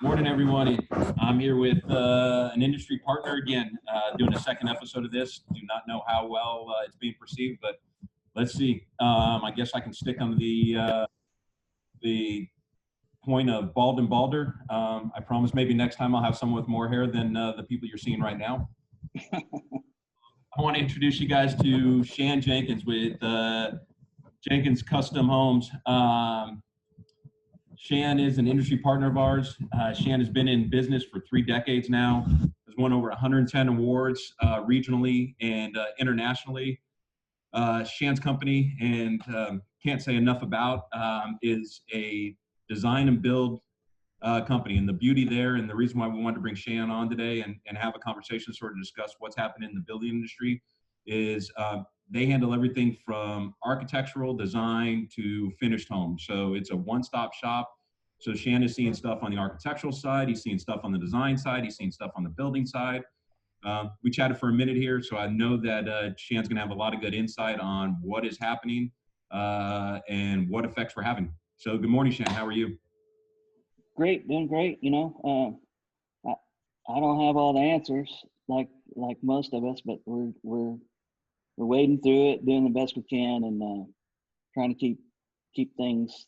Morning, everyone. I'm here with an industry partner again, doing a second episode of this. Do not know how well it's being perceived, but let's see. I guess I can stick on the point of bald and balder. I promise maybe next time I'll have someone with more hair than the people you're seeing right now. I want to introduce you guys to Shan Jenkins with Jenkins Custom Homes. Shan is an industry partner of ours. Shan has been in business for 3 decades now, has won over 110 awards regionally and internationally. Shan's company, and can't say enough about, is a design and build company. And the beauty there, and the reason why we wanted to bring Shan on today and have a conversation sort of discuss what's happening in the building industry is they handle everything from architectural design to finished homes. So it's a one-stop shop. So Shan is seeing stuff on the architectural side. He's seeing stuff on the design side. He's seeing stuff on the building side. We chatted for a minute here, so I know that Shan's going to have a lot of good insight on what is happening and what effects we're having. So good morning, Shan. How are you? Great, doing great. I don't have all the answers like most of us, but we're wading through it, doing the best we can, and trying to keep things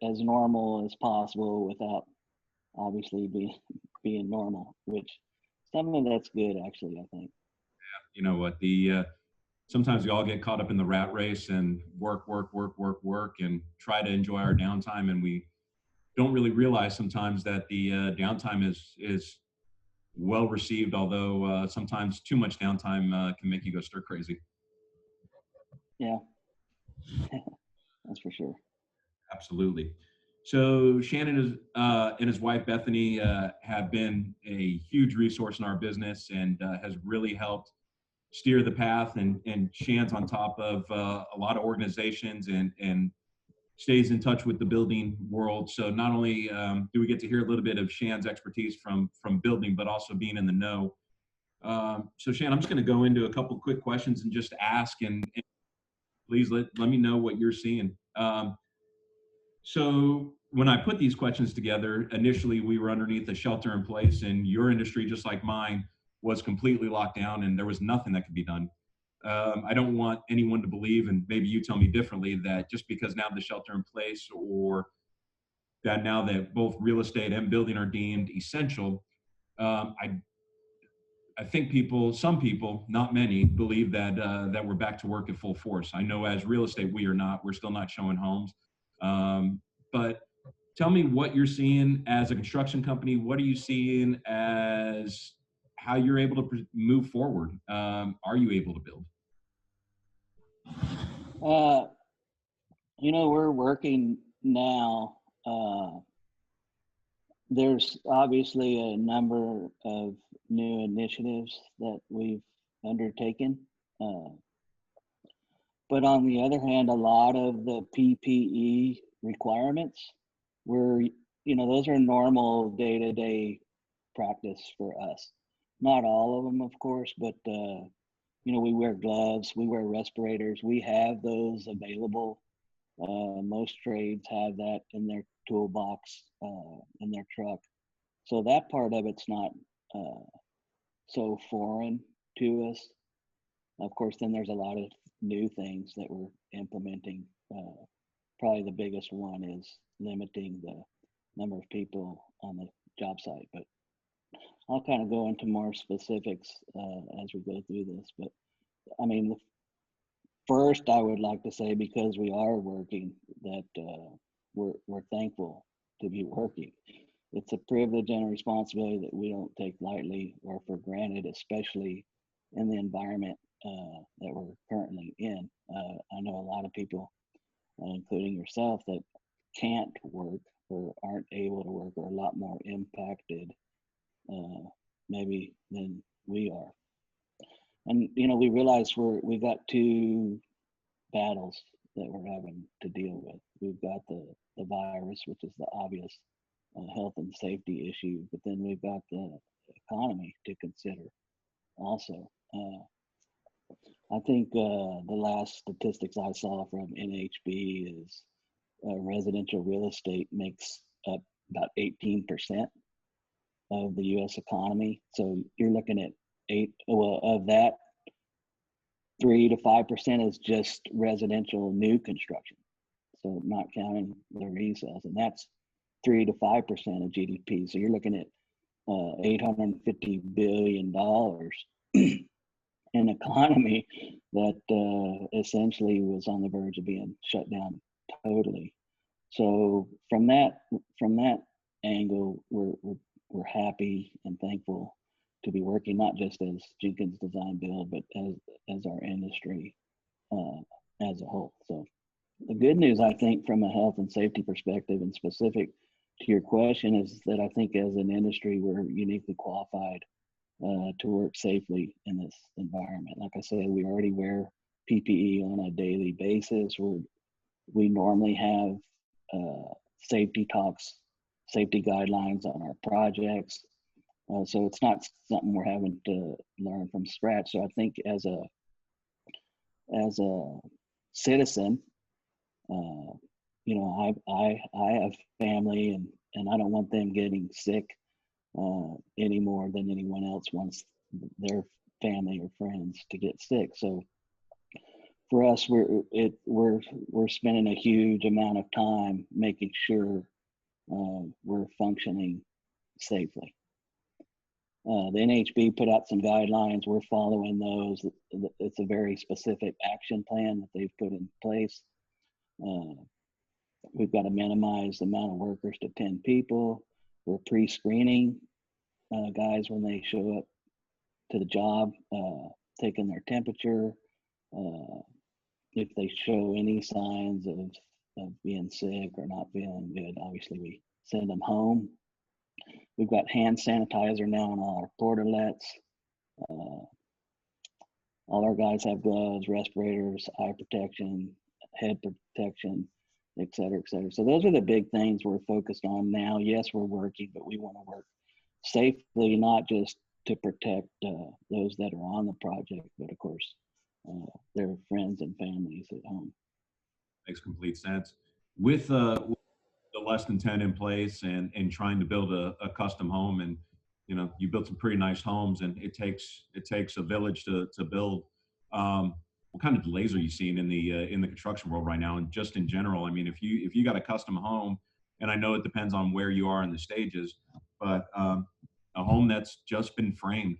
as normal as possible without obviously being normal, which some of that's good actually, I think. Yeah, you know what, sometimes we all get caught up in the rat race and work, and try to enjoy our downtime, and we don't really realize sometimes that the downtime is well received, although sometimes too much downtime can make you go stir crazy. Yeah, that's for sure. Absolutely. So Shannon and his wife Bethany have been a huge resource in our business and has really helped steer the path. And Shan's on top of a lot of organizations and stays in touch with the building world. So not only do we get to hear a little bit of Shan's expertise from building, but also being in the know. So Shan, I'm just going to go into a couple quick questions and just ask, and please let me know what you're seeing. So when I put these questions together, initially we were underneath the shelter in place, and your industry, just like mine, was completely locked down and there was nothing that could be done. I don't want anyone to believe, and maybe you tell me differently, that just because now the shelter in place, or that now that both real estate and building are deemed essential, I think some people, not many, believe that that we're back to work at full force. I know as real estate, we are not. We're still not showing homes. But tell me what you're seeing as a construction company. What are you seeing as how you're able to move forward? Are you able to build? We're working now. There's obviously a number of new initiatives that we've undertaken. But on the other hand, a lot of the PPE requirements those are normal day-to-day practice for us. Not all of them, of course, but we wear gloves, we wear respirators, we have those available. Most trades have that in their toolbox, in their truck. So that part of it's not so foreign to us. Of course, then there's a lot of new things that we're implementing. Probably the biggest one is limiting the number of people on the job site, but I'll kind of go into more specifics as we go through this. But I mean, first I would like to say, because we are working, that we're thankful to be working. It's a privilege and a responsibility that we don't take lightly or for granted, especially in the environment that we're currently in. I know a lot of people, including yourself, that can't work or aren't able to work, or a lot more impacted maybe than we are. And we realize we got 2 battles that we're having to deal with. We've got the virus, which is the obvious health and safety issue, but then we've got the economy to consider also. I think the last statistics I saw from NHB is residential real estate makes up about 18% of the U.S. economy. So you're looking at of that, 3 to 5% is just residential new construction. So not counting the resales, and that's 3 to 5% of GDP. So you're looking at $850 billion an economy that essentially was on the verge of being shut down totally. So from that angle, we're happy and thankful to be working not just as Jenkins Design Build, but as our industry as a whole. So the good news, I think, from a health and safety perspective, and specific to your question, is that I think as an industry, we're uniquely qualified to work safely in this environment. Like I said, we already wear PPE on a daily basis. We normally have safety talks, safety guidelines on our projects. So it's not something we're having to learn from scratch. So I think as a citizen, you know, I have family, and I don't want them getting sick any more than anyone else wants their family or friends to get sick. So for us, we're spending a huge amount of time making sure we're functioning safely. The NHB put out some guidelines. We're following those. It's a very specific action plan that they've put in place. We've got to minimize the amount of workers to 10 people. We're pre-screening guys when they show up to the job, taking their temperature. If they show any signs of being sick or not feeling good, obviously we send them home. We've got hand sanitizer now on all our portalets. All our guys have gloves, respirators, eye protection, head protection, et cetera, et cetera. So those are the big things we're focused on now. Yes, we're working, but we want to work safely, not just to protect those that are on the project, but of course, their friends and families at home. Makes complete sense. With the less than 10 in place and trying to build a custom home, and you know, you built some pretty nice homes, and it takes a village to build. What kind of delays are you seeing in the construction world right now, and just in general? I mean, if you got a custom home, and I know it depends on where you are in the stages, but a home that's just been framed,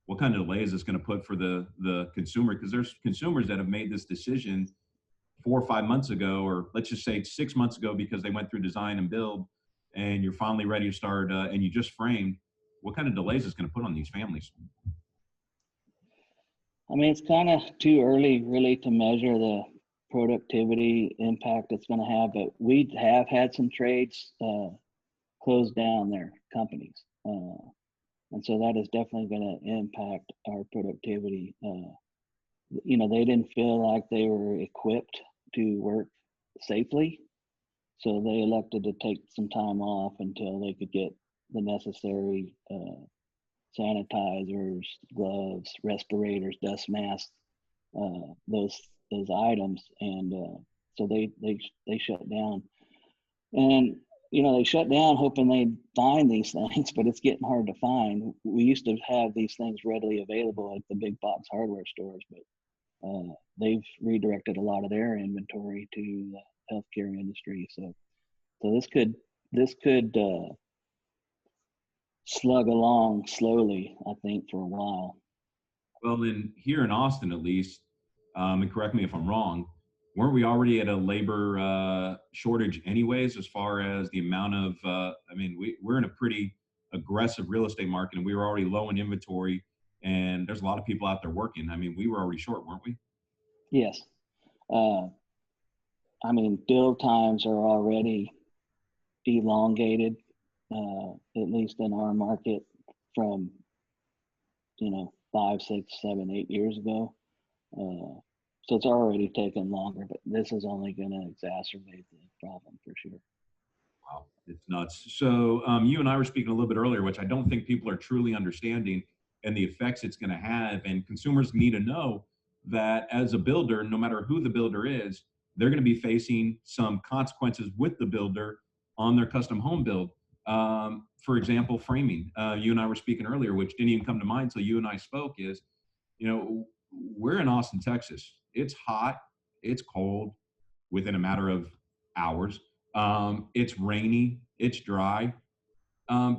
what kind of delay is this going to put for the consumer? Because there's consumers that have made this decision 4 or 5 months ago, or let's just say 6 months ago, because they went through design and build, and you're finally ready to start, and you just framed. What kind of delays is going to put on these families? I mean, it's kind of too early really to measure the productivity impact it's going to have, but we have had some trades close down their companies. And so that is definitely going to impact our productivity. You know, they didn't feel like they were equipped to work safely. So they elected to take some time off until they could get the necessary sanitizers, gloves, respirators, dust masks, those items. And so they shut down. And you know, they shut down hoping they'd find these things, but it's getting hard to find. We used to have these things readily available at the big box hardware stores, but they've redirected a lot of their inventory to the healthcare industry. So this could slug along slowly, I think, for a while. Well, then here in Austin, at least, and correct me if I'm wrong, weren't we already at a labor shortage anyways, as far as the amount of, I mean, we're in a pretty aggressive real estate market, and we were already low in inventory, and there's a lot of people out there working. I mean, we were already short, weren't we? Yes. I mean, build times are already elongated, at least in our market, from, you know, 5, 6, 7, 8 years ago. So it's already taken longer, but this is only going to exacerbate the problem for sure. Wow, it's nuts. So you and I were speaking a little bit earlier, which I don't think people are truly understanding, and the effects it's going to have. And consumers need to know that as a builder, no matter who the builder is, they're going to be facing some consequences with the builder on their custom home build. for example, framing. You and I were speaking earlier, which didn't even come to mind until you and I spoke, is, you know, we're in Austin, Texas. It's hot, it's cold within a matter of hours. It's rainy, it's dry,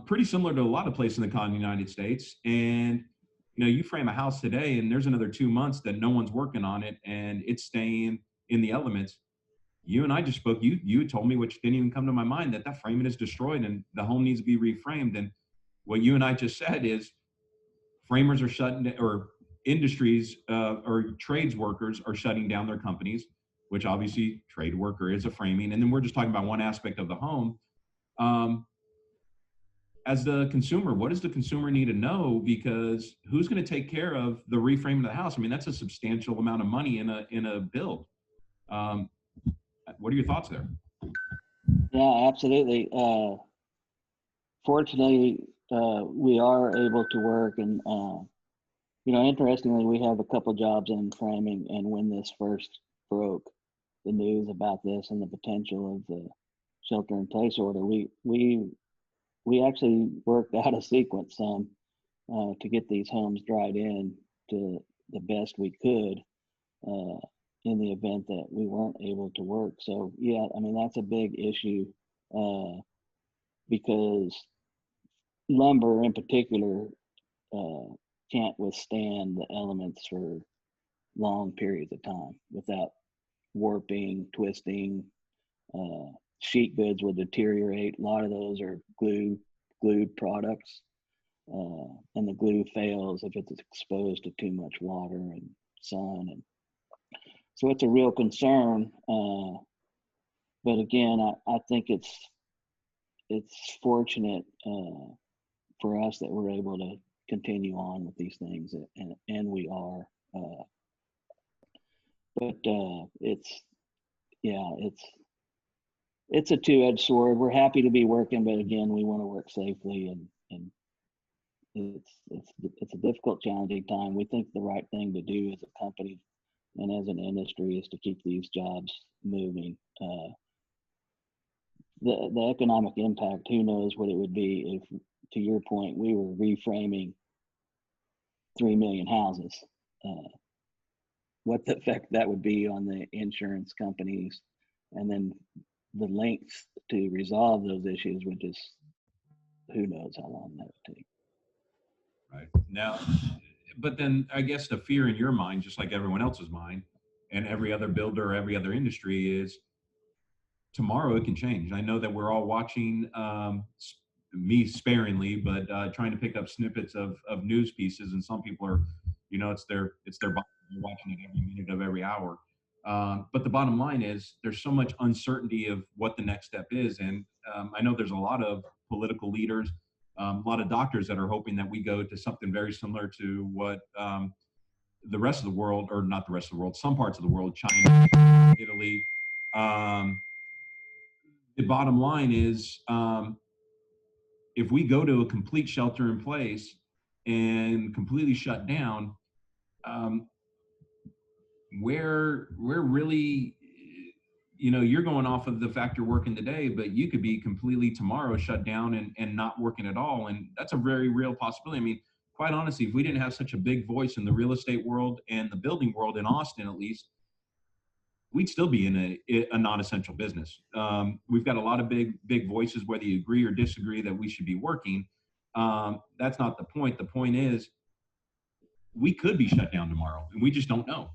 pretty similar to a lot of places in the continental United States. And, you know, you frame a house today and there's another 2 months that no one's working on it and it's staying in the elements. You and I just spoke, you told me, which didn't even come to my mind, that framing is destroyed and the home needs to be reframed. And what you and I just said is framers are shutting, or industries or trades workers are shutting down their companies, which obviously trade worker is a framing. And then we're just talking about one aspect of the home. Um, as the consumer, what does the consumer need to know? Because who's going to take care of the reframing of the house? I mean, that's a substantial amount of money in a build. Um, what are your thoughts there? Yeah, absolutely. Fortunately, we are able to work, and you know, interestingly, we have a couple jobs in framing, and when this first broke, the news about this and the potential of the shelter-in-place order, we actually worked out a sequence some to get these homes dried in to the best we could in the event that we weren't able to work. So yeah, I mean that's a big issue because lumber in particular uh, can't withstand the elements for long periods of time without warping, twisting. Sheet goods will deteriorate. A lot of those are glued products, and the glue fails if it's exposed to too much water and sun, and so it's a real concern. But again, I think it's fortunate for us that we're able to continue on with these things, and we are. But it's yeah, it's a two-edged sword. We're happy to be working, but again, we want to work safely, and it's a difficult, challenging time. We think the right thing to do as a company and as an industry is to keep these jobs moving. The economic impact, who knows what it would be if, to your point, we were reframing 3 million houses. What the effect that would be on the insurance companies, and then the length to resolve those issues would just, who knows how long that would take. Right now, but then I guess the fear in your mind, just like everyone else's mind and every other builder, every other industry, is tomorrow it can change. I know that we're all watching, me sparingly, but trying to pick up snippets of news pieces, and some people are, you know, it's their body, they're watching it every minute of every hour. But the bottom line is there's so much uncertainty of what the next step is, and I know there's a lot of political leaders, a lot of doctors that are hoping that we go to something very similar to what the rest of the world, or not the rest of the world, some parts of the world, China, Italy. Um, the bottom line is, if we go to a complete shelter in place and completely shut down, um, we're really, you know, you're going off of the fact you're working today, but you could be completely tomorrow shut down and not working at all. And that's a very real possibility. I mean, quite honestly, if we didn't have such a big voice in the real estate world and the building world in Austin, at least, we'd still be in a non-essential business. We've got a lot of big voices, whether you agree or disagree that we should be working. That's not the point. The point is we could be shut down tomorrow and we just don't know.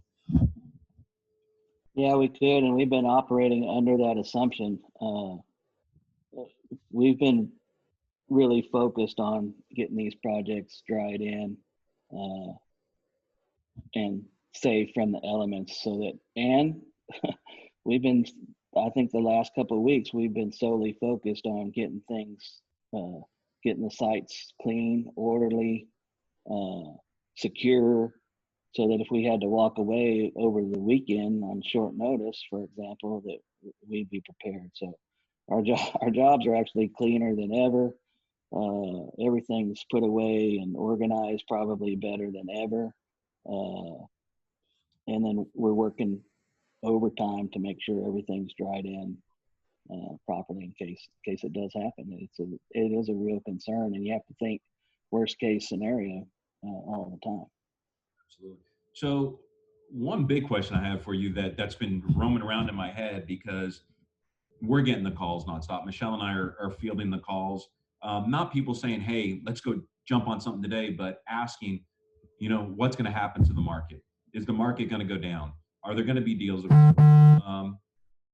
Yeah, we could, and we've been operating under that assumption. We've been really focused on getting these projects dried in uh, and safe from the elements, so that, and we've been, I think the last couple of weeks, we've been solely focused on getting things, getting the sites clean, orderly, secure, so that if we had to walk away over the weekend on short notice, for example, that we'd be prepared. So our jobs are actually cleaner than ever. Everything's put away and organized probably better than ever. And then we're working overtime to make sure everything's dried in properly in case it does happen. It is a real concern, and you have to think worst case scenario all the time. Absolutely. So one big question I have for you that's been roaming around in my head, because we're getting the calls nonstop. Michelle and I are fielding the calls. Not people saying, "Hey, let's go jump on something today," but asking, what's going to happen to the market? Is the market going to go down? Are there going to be deals?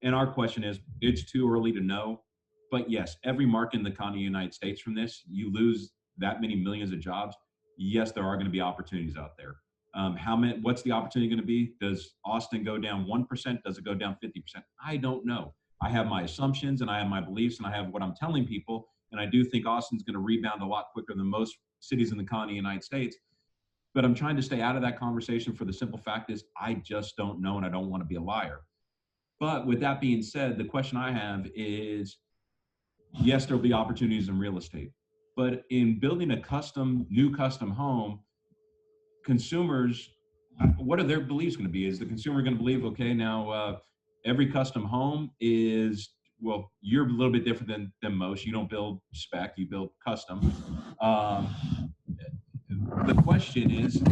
And our question is, it's too early to know. But yes, every market in the continental United States from this, you lose that many millions of jobs. Yes, there are going to be opportunities out there. How many? What's the opportunity going to be? Does Austin go down 1%? Does it go down 50%? I don't know. I have my assumptions and I have my beliefs and I have what I'm telling people. And I do think Austin's going to rebound a lot quicker than most cities in the continental United States. But I'm trying to stay out of that conversation for the simple fact is I just don't know and I don't want to be a liar. But with that being said, the question I have is, yes, there'll be opportunities in real estate, but in building a new custom home, consumers, what are their beliefs going to be? Is the consumer going to believe, okay, now every custom home is, well, you're a little bit different than most. You don't build spec, you build custom. The question is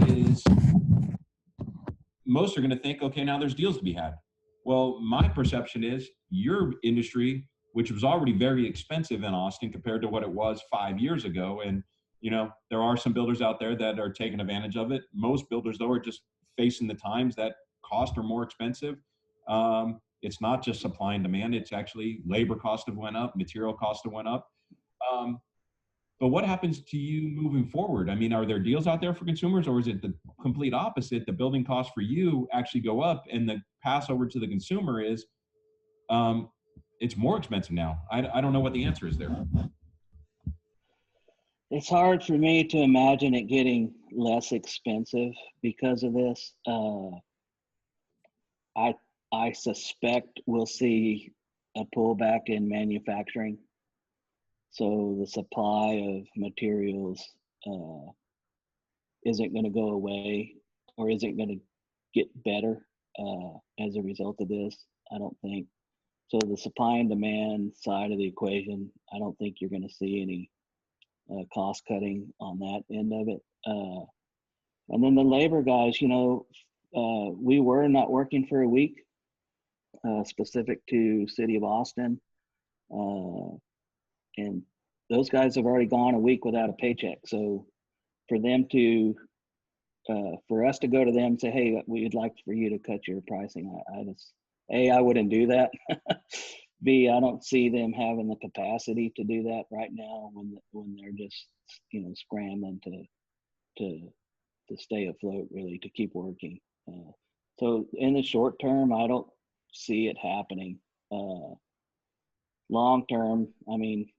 most are going to think, okay, now there's deals to be had. Well, my perception is your industry, which was already very expensive in Austin compared to what it was 5 years ago. And, there are some builders out there that are taking advantage of it. Most builders, though, are just facing the times that costs are more expensive. It's not just supply and demand. It's actually labor costs have went up, material costs have went up. Um, but what happens to you moving forward? I mean, are there deals out there for consumers, or is it the complete opposite? The building costs for you actually go up, and the pass over to the consumer is um, it's more expensive now. I don't know what the answer is there. It's hard for me to imagine it getting less expensive because of this. I suspect we'll see a pullback in manufacturing. So the supply of materials isn't going to go away, or isn't going to get better as a result of this. I don't think. So the supply and demand side of the equation, I don't think you're going to see any cost cutting on that end of it. And then the labor guys, we were not working for a week, specific to City of Austin. And those guys have already gone a week without a paycheck. So for them to, for us to go to them and say, hey, we'd like for you to cut your pricing, I wouldn't do that. B, I don't see them having the capacity to do that right now when they're just, scrambling to stay afloat, really, to keep working. So in the short term, I don't see it happening. Long term, I mean,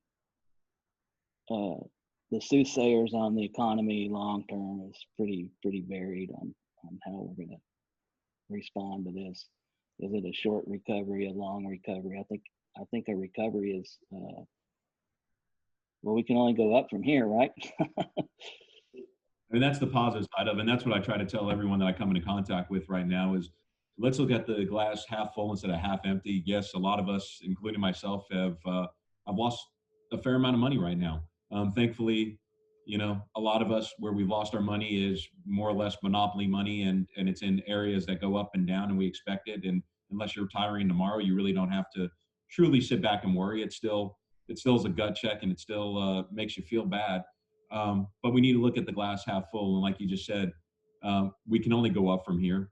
the soothsayers on the economy long term is pretty varied on how we're going to respond to this. Is it a short recovery, a long recovery? I think a recovery is well, we can only go up from here, right? I mean, that's the positive side of it. And that's what I try to tell everyone that I come into contact with right now is let's look at the glass half full instead of half empty. Yes, a lot of us, including myself, have lost a fair amount of money right now. Thankfully, a lot of us where we've lost our money is more or less monopoly money, and it's in areas that go up and down, and we expect it. And unless you're retiring tomorrow, you really don't have to truly sit back and worry. It still is a gut check, and it still makes you feel bad. But we need to look at the glass half full. And like you just said, we can only go up from here.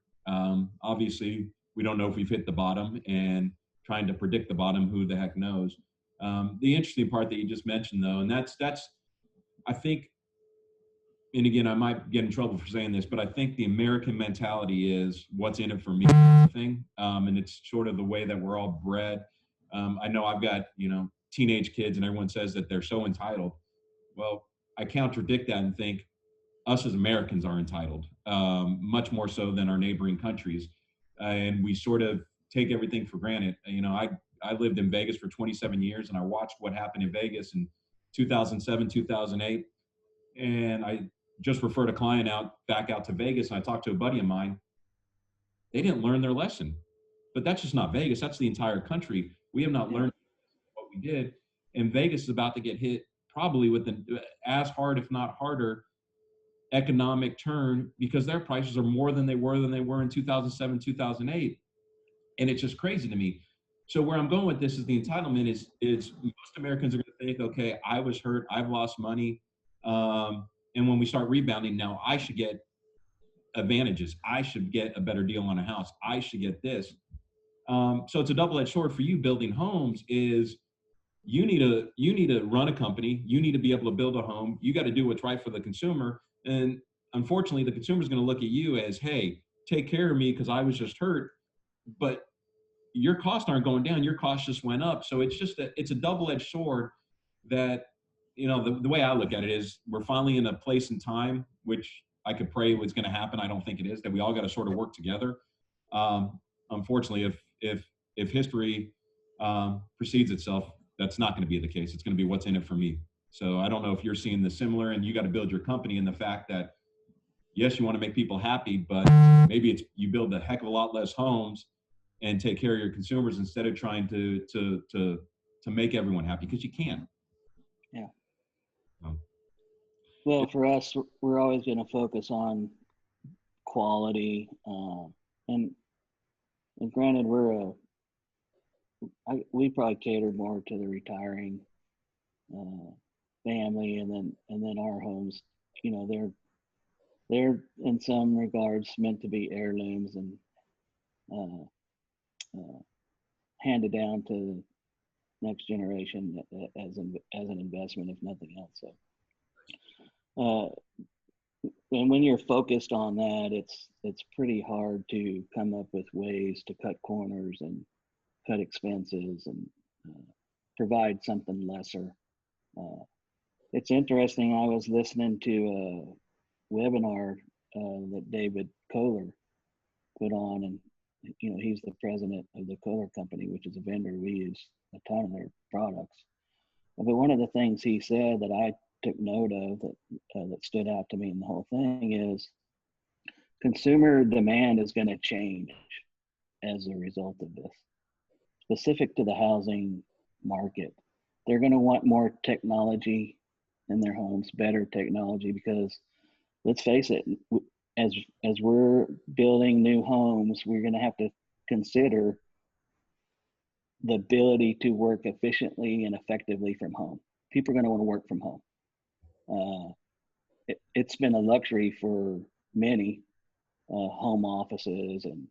Obviously, we don't know if we've hit the bottom, and trying to predict the bottom, who the heck knows? The interesting part that you just mentioned, though, and that's I think, and again, I might get in trouble for saying this, but I think the American mentality is what's in it for me thing. And it's sort of the way that we're all bred. I know I've got, teenage kids, and everyone says that they're so entitled. Well, I contradict that and think us as Americans are entitled, much more so than our neighboring countries. And we sort of take everything for granted. I lived in Vegas for 27 years, and I watched what happened in Vegas in 2007, 2008. And I just referred a client back out to Vegas, and I talked to a buddy of mine. They didn't learn their lesson. But that's just not Vegas. That's the entire country. We have not learned we did. And Vegas is about to get hit probably with an as hard, if not harder, economic turn, because their prices are more than they were in 2007, 2008. And it's just crazy to me. So where I'm going with this is the entitlement is most Americans are going to think, okay, I was hurt, I've lost money, and when we start rebounding, now I should get advantages, I should get a better deal on a house, I should get this. So it's a double-edged sword for you building homes. Is you need to run a company, you need to be able to build a home, you got to do what's right for the consumer, and unfortunately, the consumer is going to look at you as, hey, take care of me because I was just hurt, but your costs aren't going down, your costs just went up. So it's a double-edged sword that, the way I look at it is we're finally in a place in time, which I could pray was going to happen. I don't think it is, that we all got to sort of work together. Unfortunately, if history precedes itself, that's not going to be the case. It's going to be what's in it for me. So I don't know if you're seeing the similar, and you got to build your company in the fact that, yes, you want to make people happy, but maybe it's you build a heck of a lot less homes and take care of your consumers instead of trying to make everyone happy, because you can. Yeah. Um, Well, for us, we're always going to focus on quality, and granted, we probably cater more to the retiring family, and then our homes, they're in some regards meant to be heirlooms and handed down to the next generation as an investment, if nothing else. So, and when you're focused on that, it's pretty hard to come up with ways to cut corners and cut expenses and provide something lesser. It's interesting. I was listening to a webinar that David Kohler put on, and he's the president of the Kohler Company, which is a vendor. We use a ton of their products. But one of the things he said that I took note of that stood out to me in the whole thing is consumer demand is going to change as a result of this. Specific to the housing market, they're going to want more technology in their homes, better technology, because let's face it, as we're building new homes, we're going to have to consider the ability to work efficiently and effectively from home. People are going to want to work from home. It's been a luxury for many, home offices and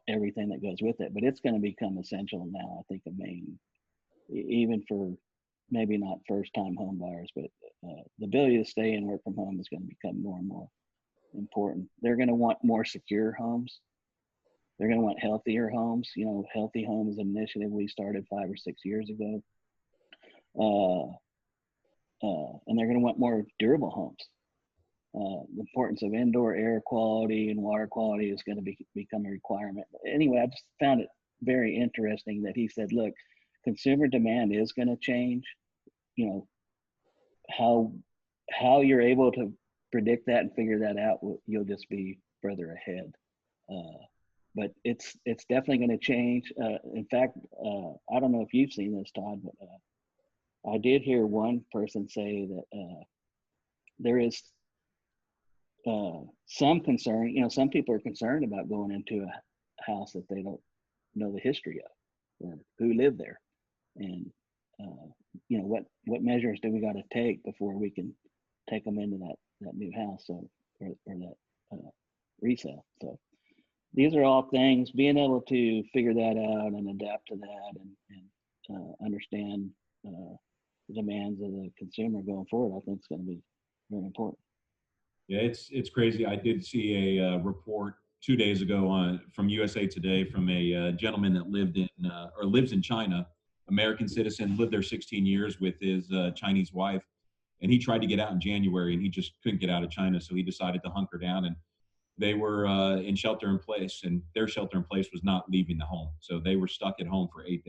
everything that goes with it, but it's going to become essential now. I think even for maybe not first-time home buyers, but the ability to stay and work from home is going to become more and more important. They're going to want more secure homes. They're going to want healthier homes. Healthy Home is an initiative we started 5 or 6 years ago. And they're going to want more durable homes. The importance of indoor air quality and water quality is going to become a requirement. Anyway, I just found it very interesting that he said, look, consumer demand is going to change. How you're able to predict that and figure that out, you'll just be further ahead. But it's definitely going to change. In fact, I don't know if you've seen this, Todd, but I did hear one person say that there is some concern. Some people are concerned about going into a house that they don't know the history of or who lived there, and what measures do we got to take before we can take them into that new house or that resale. So these are all things, being able to figure that out and adapt to that and understand the demands of the consumer going forward, I think is going to be very important. Yeah, it's crazy. I did see a report 2 days ago from USA Today from a gentleman that lives in China, American citizen, lived there 16 years with his Chinese wife, and he tried to get out in January, and he just couldn't get out of China, so he decided to hunker down, and they were in shelter in place, and their shelter in place was not leaving the home, so they were stuck at home for 8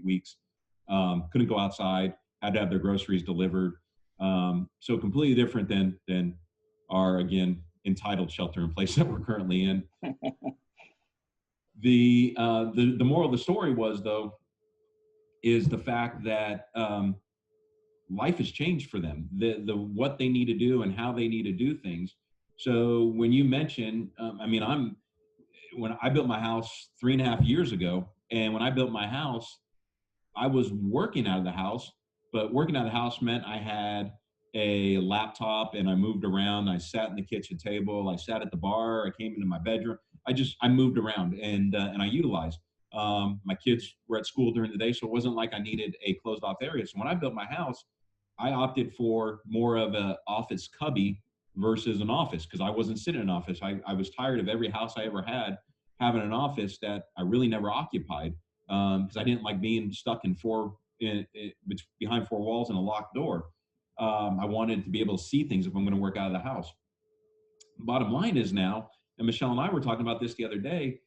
weeks. Couldn't go outside, had to have their groceries delivered. So completely different than our, again, entitled shelter in place that we're currently in. The moral of the story was, though, is the fact that life has changed for them, the what they need to do and how they need to do things. So when you mention, I mean, when I built my house 3.5 years ago, and when I built my house, I was working out of the house, but working out of the house meant I had a laptop and I moved around. I sat in the kitchen table. I sat at the bar. I came into my bedroom. I moved around and I utilized. My kids were at school during the day, so it wasn't like I needed a closed off area. So when I built my house, I opted for more of a office cubby versus an office because I wasn't sitting in an office. I was tired of every house I ever had having an office that I really never occupied because I didn't like being stuck behind four walls and a locked door. I wanted to be able to see things if I'm going to work out of the house. Bottom line is now, and Michelle and I were talking about this the other day,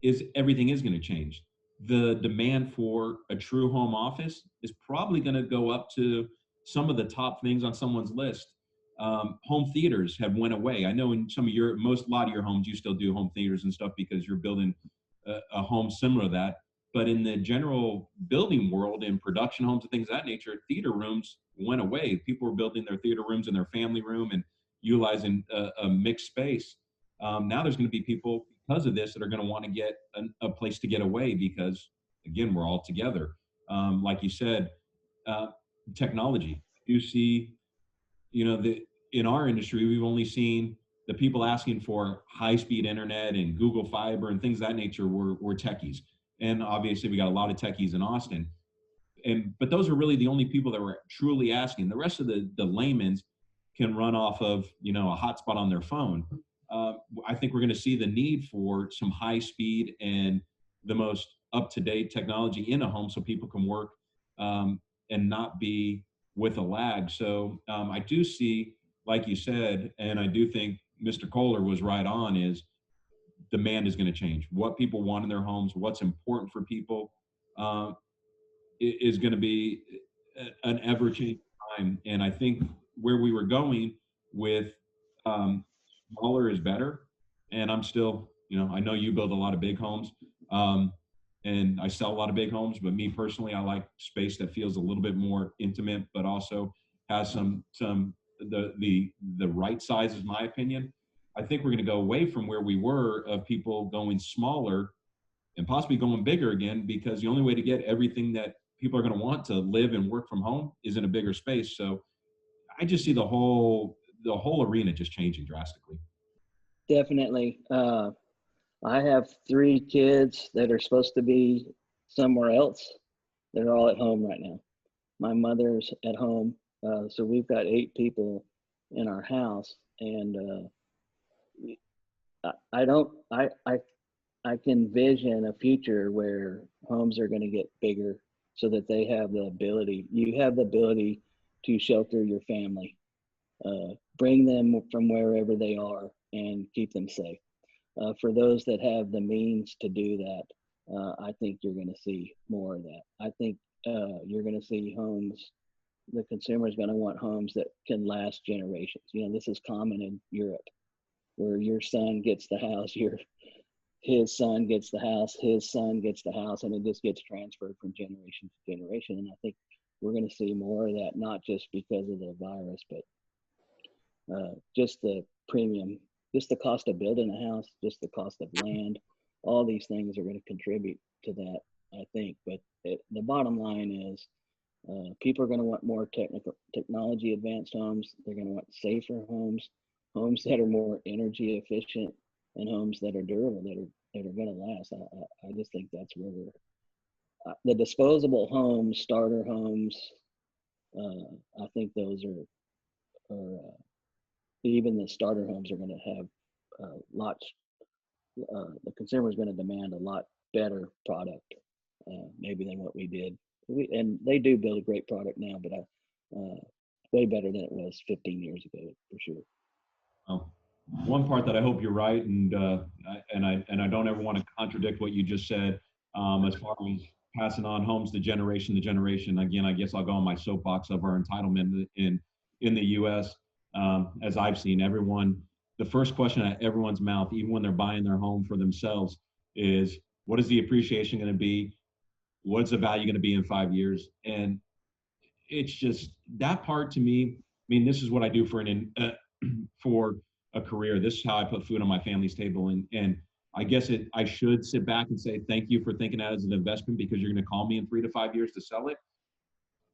is everything is going to change. The demand for a true home office is probably going to go up to some of the top things on someone's list. Home theaters have went away. I know in a lot of your homes, you still do home theaters and stuff because you're building a home similar to that. But in the general building world, in production homes and things of that nature, theater rooms went away. People were building their theater rooms in their family room and utilizing a mixed space. Now there's going to be people because of this that are going to want to get a place to get away because, again, we're all together. Like you said, technology. You see, in our industry, we've only seen the people asking for high-speed internet and Google Fiber and things of that nature were techies. And obviously, we got a lot of techies in Austin. But those are really the only people that were truly asking. The rest of the layman's can run off of a hotspot on their phone. I think we're going to see the need for some high speed and the most up-to-date technology in a home so people can work and not be with a lag. So I do see, like you said, and I do think Mr. Kohler was right on, is demand is going to change. What people want in their homes, what's important for people is going to be an ever-changing time. And I think where we were going with smaller is better. And I'm still, I know you build a lot of big homes, and I sell a lot of big homes. But me personally, I like space that feels a little bit more intimate, but also has the right size, is my opinion. I think we're going to go away from where we were of people going smaller and possibly going bigger again, because the only way to get everything that people are going to want to live and work from home is in a bigger space. So I just see the whole arena just changing drastically. Definitely. I have 3 kids that are supposed to be somewhere else. They're all at home right now. My mother's at home. So we've got 8 people in our house, and I can envision a future where homes are going to get bigger so that you have the ability to shelter your family, bring them from wherever they are and keep them safe. For those that have the means to do that, I think you're going to see more of that. I think you're going to see homes. The consumer is going to want homes that can last generations. This is common in Europe, where your son gets the house, his son gets the house, his son gets the house, and it just gets transferred from generation to generation. And I think we're going to see more of that, not just because of the virus, but just the premium, just the cost of building a house, just the cost of land. All these things are going to contribute to that, I think. But the bottom line is people are going to want more technology advanced homes. They're going to want safer homes, homes that are more energy efficient, and homes that are durable, that are going to last. I just think that's where we're. The disposable homes, starter homes, I think those are even the starter homes are going to have lots. The consumer is going to demand a lot better product, maybe than what we did. And they do build a great product now, but way better than it was 15 years ago, for sure. Well, one part that I hope you're right, and I don't ever want to contradict what you just said, as far as passing on homes to generation to generation. Again, I guess I'll go on my soapbox of our entitlement in the U.S. As I've seen, the first question at everyone's mouth, even when they're buying their home for themselves, is what is the appreciation going to be what's the value going to be in 5 years? And it's just that part to me. I mean, this is what I do for for a career. This is how I put food on my family's table. And I guess I should sit back and say, thank you for thinking that as an investment, because you're going to call me in 3 to 5 years to sell it.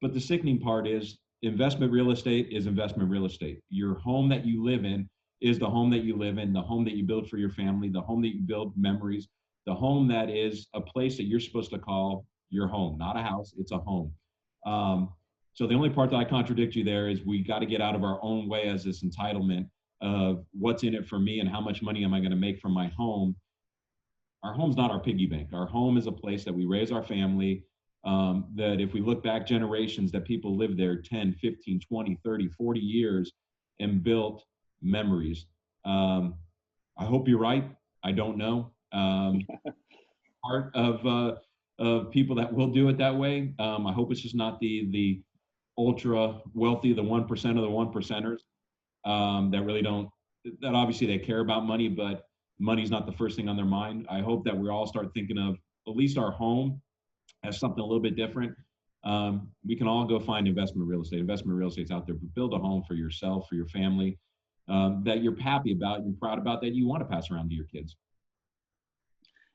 But the sickening part is investment real estate is investment real estate. Your home that you live in is the home that you live in, the home that you build for your family, the home that you build memories, the home that is a place that you're supposed to call your home, not a house, it's a home. Um, so the only part that I contradict you there is we got to get out of our own way as this entitlement of what's in it for me and how much money am I going to make from my home. Our home's not our piggy bank. Our home is a place that we raise our family, that if we look back generations, that people lived there 10, 15, 20, 30, 40 years and built memories. Um, I hope you're right. I don't know. Part of people that will do it that way. I hope it's just not the ultra wealthy, the 1% of the one percenters, that really don't, that obviously they care about money, but money's not the first thing on their mind. I hope that we all start thinking of at least our home as something a little bit different. We can all go find investment real estate. Investment real estate's out there, but build a home for yourself, for your family, that you're happy about, you're proud about, that you want to pass around to your kids.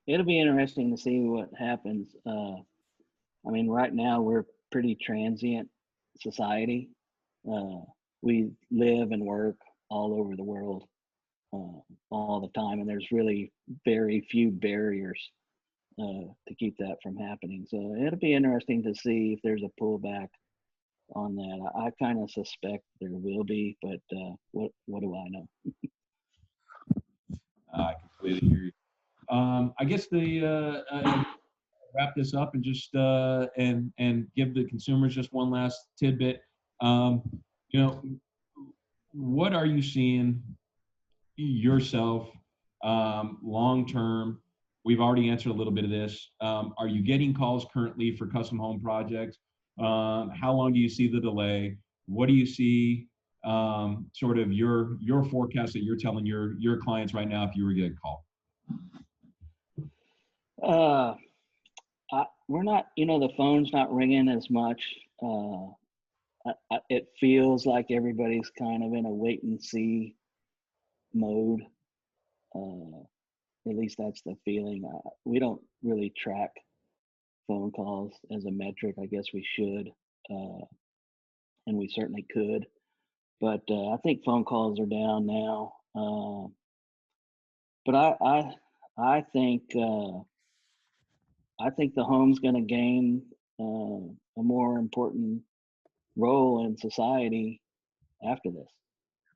It'll be interesting to see what happens. I mean, right now we're pretty transient society. We live and work all over the world all the time, and there's really very few barriers to keep that from happening. So it'll be interesting to see if there's a pullback on that. I kind of suspect there will be, but what do I know? I completely hear you. I guess the wrap this up and just and give the consumers just one last tidbit. Um, you know, what are you seeing yourself long term? We've already answered a little bit of this. Are you getting calls currently for custom home projects? How long do you see the delay? What do you see sort of your forecast that you're telling your clients right now if you were to get a call? Uh, we're not, the phone's not ringing as much. It feels like everybody's kind of in a wait and see mode. At least that's the feeling. We don't really track phone calls as a metric. I guess we should, and we certainly could. But I think phone calls are down now. But I think the home's going to gain a more important role in society after this.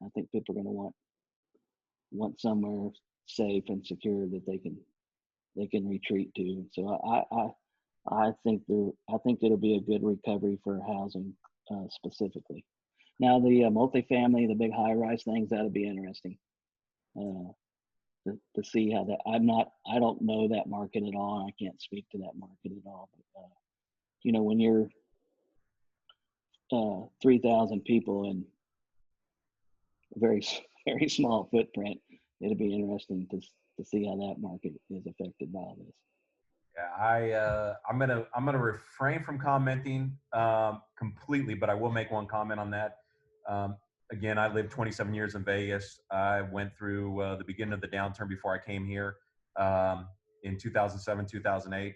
I think people are going to want somewhere safe and secure that they can retreat to. So I think it'll be a good recovery for housing specifically. Now the multifamily, the big high rise things, that'll be interesting to see how that. I don't know that market at all. I can't speak to that market at all. But when you're 3,000 people in a very very small footprint, it'll be interesting to see how that market is affected by all this. Yeah, I'm gonna refrain from commenting completely, but I will make one comment on that. Again, I lived 27 years in Vegas. I went through the beginning of the downturn before I came here in 2007, 2008,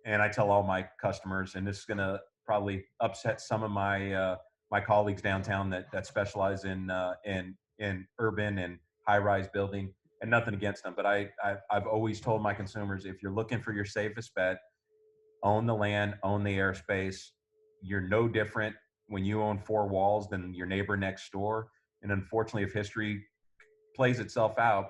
and I tell all my customers, and this is gonna probably upset some of my my colleagues downtown that specialize in urban and high-rise building. And nothing against them, but I've always told my consumers, if you're looking for your safest bet, own the land, own the airspace. You're no different when you own four walls than your neighbor next door. And unfortunately, if history plays itself out,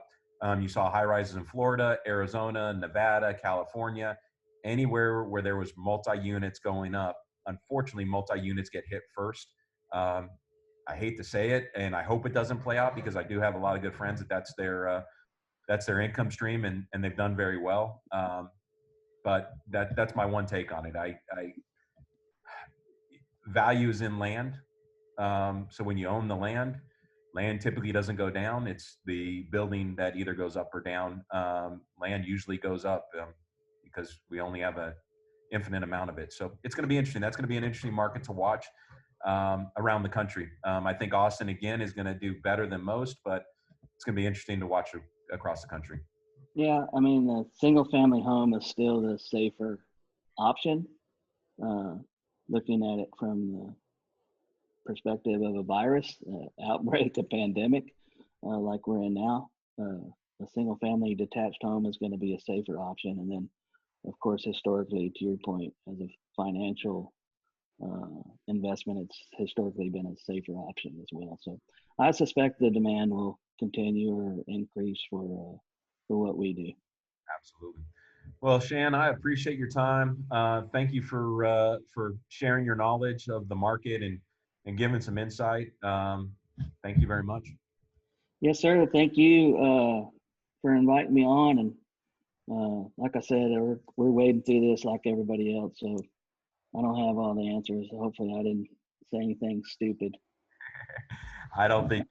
you saw high rises in Florida, Arizona, Nevada, California, anywhere where there was multi-units going up. Unfortunately, multi-units get hit first. I hate to say it, and I hope it doesn't play out, because I do have a lot of good friends that's their income stream, and they've done very well. But that's my one take on it. I value is in land. So when you own the land typically doesn't go down. It's the building that either goes up or down. Land usually goes up because we only have infinite amount of it. So it's going to be interesting. That's going to be an interesting market to watch around the country. I think Austin, again, is going to do better than most, but it's going to be interesting to watch across the country. Yeah, I mean, the single family home is still the safer option. Looking at it from the perspective of a virus outbreak, a pandemic like we're in now, a single family detached home is going to be a safer option. And then, of course, historically, to your point, as a financial investment, it's historically been a safer option as well. So I suspect the demand will continue or increase for what we do. Absolutely. Well, Shan, I appreciate your time. Thank you for sharing your knowledge of the market and giving some insight. Thank you very much. Yes, sir. Thank you for inviting me on. And like I said, we're wading through this like everybody else. So I don't have all the answers. Hopefully, I didn't say anything stupid. I don't think.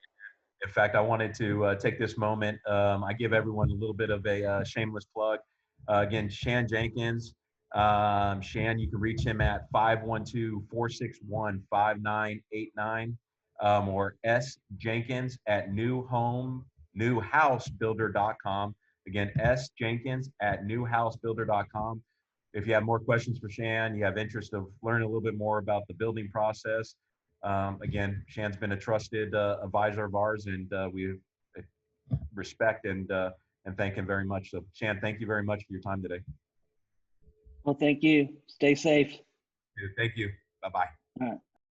In fact, I wanted to take this moment. I give everyone a little bit of a shameless plug. Again, Shan Jenkins. Shan, you can reach him at 512-461-5989 or sjenkins at newhousebuilder.com. Again, sjenkins at newhousebuilder.com. If you have more questions for Shan, you have interest of learning a little bit more about the building process, again, Shan's been a trusted advisor of ours, and we respect and thank him very much. So, Shan, thank you very much for your time today. Well, thank you. Stay safe. Thank you. Bye-bye. All right.